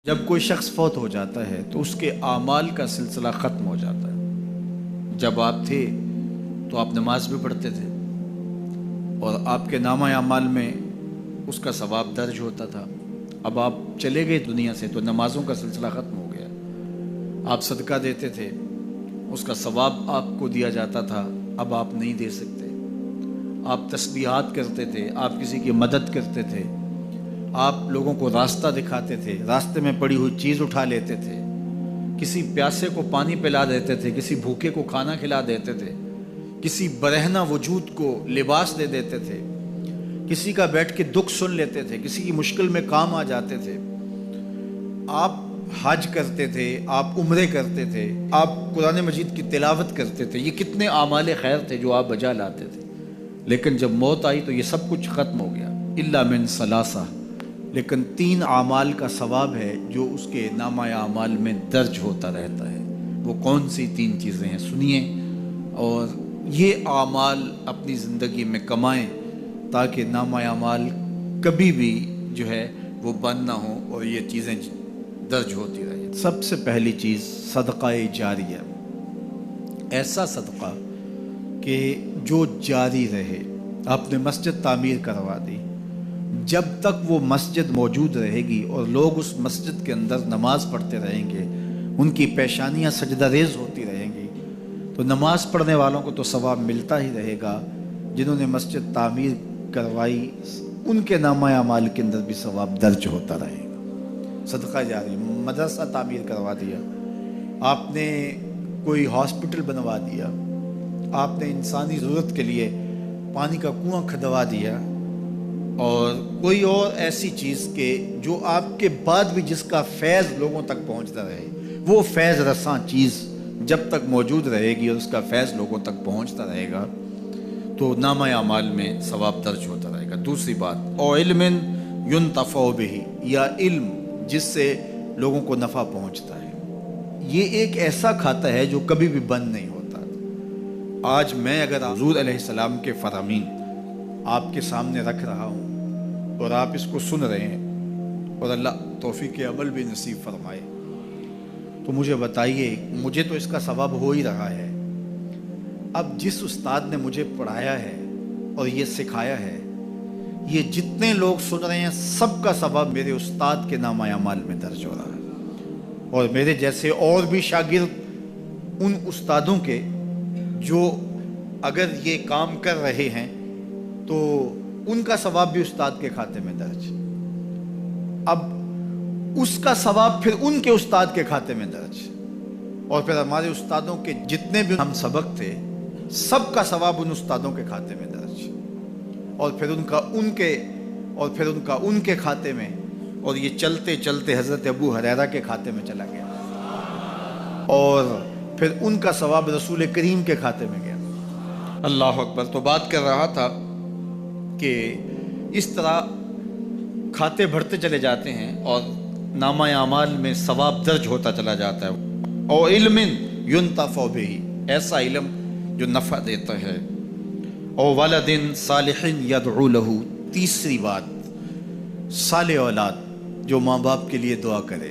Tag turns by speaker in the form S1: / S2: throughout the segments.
S1: جب کوئی شخص فوت ہو جاتا ہے تو اس کے اعمال کا سلسلہ ختم ہو جاتا ہے۔ جب آپ تھے تو آپ نماز بھی پڑھتے تھے اور آپ کے نامہ اعمال میں اس کا ثواب درج ہوتا تھا۔ اب آپ چلے گئے دنیا سے تو نمازوں کا سلسلہ ختم ہو گیا۔ آپ صدقہ دیتے تھے، اس کا ثواب آپ کو دیا جاتا تھا، اب آپ نہیں دے سکتے۔ آپ تسبیحات کرتے تھے، آپ کسی کی مدد کرتے تھے، آپ لوگوں کو راستہ دکھاتے تھے، راستے میں پڑی ہوئی چیز اٹھا لیتے تھے، کسی پیاسے کو پانی پلا دیتے تھے، کسی بھوکے کو کھانا کھلا دیتے تھے، کسی برہنہ وجود کو لباس دے دیتے تھے، کسی کا بیٹھ کے دکھ سن لیتے تھے، کسی کی مشکل میں کام آ جاتے تھے۔ آپ حج کرتے تھے، آپ عمرے کرتے تھے، آپ قرآن مجید کی تلاوت کرتے تھے۔ یہ کتنے اعمال خیر تھے جو آپ بجا لاتے تھے، لیکن جب موت آئی تو یہ سب کچھ ختم ہو گیا۔ الا من ثلاثہ، لیکن 3 اعمال کا ثواب ہے جو اس کے نامہ اعمال میں درج ہوتا رہتا ہے۔ وہ کون سی 3 چیزیں ہیں سنیے، اور یہ اعمال اپنی زندگی میں کمائیں تاکہ نامہ اعمال کبھی بھی جو ہے وہ بند نہ ہو اور یہ چیزیں درج ہوتی رہیں۔ سب سے پہلی چیز صدقہ جاریہ، ایسا صدقہ کہ جو جاری رہے۔ آپ نے مسجد تعمیر کروا دی، جب تک وہ مسجد موجود رہے گی اور لوگ اس مسجد کے اندر نماز پڑھتے رہیں گے، ان کی پیشانیاں سجدہ ریز ہوتی رہیں گی، تو نماز پڑھنے والوں کو تو ثواب ملتا ہی رہے گا، جنہوں نے مسجد تعمیر کروائی ان کے نامہ اعمال کے اندر بھی ثواب درج ہوتا رہے گا۔ صدقہ جاری، مدرسہ تعمیر کروا دیا، آپ نے کوئی ہاسپٹل بنوا دیا، آپ نے انسانی ضرورت کے لیے پانی کا کنواں کھدوا دیا، اور کوئی اور ایسی چیز کہ جو آپ کے بعد بھی جس کا فیض لوگوں تک پہنچتا رہے، وہ فیض رساں چیز جب تک موجود رہے گی اور اس کا فیض لوگوں تک پہنچتا رہے گا تو نامہ اعمال میں ثواب درج ہوتا رہے گا۔ دوسری بات، او علم ینتفع بہ، یا علم جس سے لوگوں کو نفع پہنچتا ہے۔ یہ ایک ایسا کھاتا ہے جو کبھی بھی بند نہیں ہوتا۔ آج میں اگر حضور علیہ السلام کے فرامین آپ کے سامنے رکھ رہا ہوں اور آپ اس کو سن رہے ہیں، اور اللہ توفیق عمل بھی نصیب فرمائے، تو مجھے بتائیے، مجھے تو اس کا ثواب ہو ہی رہا ہے۔ اب جس استاد نے مجھے پڑھایا ہے اور یہ سکھایا ہے، یہ جتنے لوگ سن رہے ہیں سب کا ثواب میرے استاد کے نامہ اعمال میں درج ہو رہا ہے، اور میرے جیسے اور بھی شاگرد ان استادوں کے جو اگر یہ کام کر رہے ہیں تو ان کا ثواب بھی استاد کے کھاتے میں درج۔ اب اس کا ثواب پھر ان کے استاد کے کھاتے میں درج، اور پھر ہمارے استادوں کے جتنے بھی ہم سبق تھے سب کا ثواب ان استادوں کے کھاتے میں درج، اور پھر ان کا ان کے کھاتے میں، اور یہ چلتے چلتے حضرت ابو ہریرہ کے کھاتے میں چلا گیا، اور پھر ان کا ثواب رسول کریم کے کھاتے میں گیا۔ اللہ اکبر۔ تو بات کر رہا تھا کہ اس طرح کھاتے بڑھتے چلے جاتے ہیں اور نامہ اعمال میں ثواب درج ہوتا چلا جاتا ہے۔ او علم ینتفع بہ، ایسا علم جو نفع دیتا ہے۔ او ولد صالح یدعو لہ، تیسری بات، صالح اولاد جو ماں باپ کے لیے دعا کرے،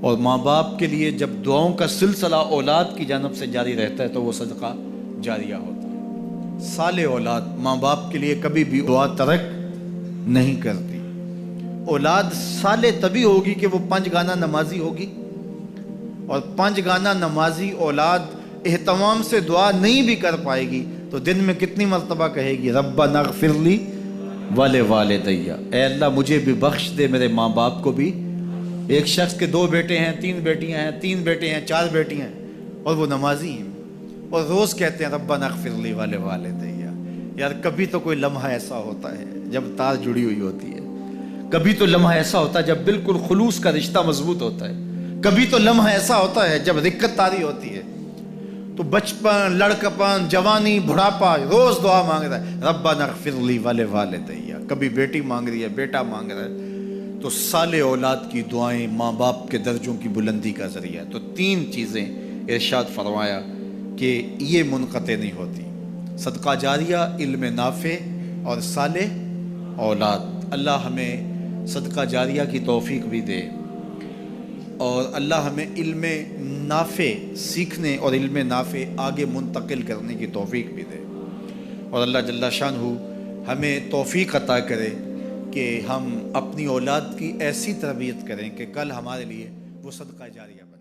S1: اور ماں باپ کے لیے جب دعاؤں کا سلسلہ اولاد کی جانب سے جاری رہتا ہے تو وہ صدقہ جاریہ ہوتا ہے۔ صالح اولاد ماں باپ کے لیے کبھی بھی دعا ترک نہیں کرتی۔ اولاد صالح تبھی ہوگی کہ وہ 5 گانا نمازی ہوگی، اور 5 گانا نمازی اولاد اہتمام سے دعا نہیں بھی کر پائے گی تو دن میں کتنی مرتبہ کہے گی، ربنا اغفر لی ولوالدی، اے اللہ مجھے بھی بخش دے، میرے ماں باپ کو بھی۔ ایک شخص کے 2 بیٹے ہیں، 3 بیٹیاں ہیں، 3 بیٹے ہیں، 4 بیٹیاں ہیں، اور وہ نمازی ہیں، اور روز کہتے ہیں ربنا اغفر لی ولوالدی۔ یار کبھی تو کوئی لمحہ ایسا ہوتا ہے جب تار جڑی ہوئی ہوتی ہے، کبھی تو لمحہ ایسا ہوتا ہے جب بالکل خلوص کا رشتہ مضبوط ہوتا ہے، کبھی تو لمحہ ایسا ہوتا ہے جب رقت طاری ہوتی ہے۔ تو بچپن، لڑکپن، جوانی، بڑھاپا، روز دعا مانگ رہا ہے ربنا اغفر لی ولوالدی، کبھی بیٹی مانگ رہی ہے، بیٹا مانگ رہا ہے۔ تو صالح اولاد کی دعائیں ماں باپ کے درجوں کی بلندی کا ذریعہ ہے۔ تو 3 چیزیں ارشاد فرمایا کہ یہ منقطع نہیں ہوتی، صدقہ جاریہ، علم نافع، اور صالح اولاد۔ اللہ ہمیں صدقہ جاریہ کی توفیق بھی دے، اور اللہ ہمیں علم نافع سیکھنے اور علم نافع آگے منتقل کرنے کی توفیق بھی دے، اور اللہ جل شانہ ہمیں توفیق عطا کرے کہ ہم اپنی اولاد کی ایسی تربیت کریں کہ کل ہمارے لیے وہ صدقہ جاریہ بنے۔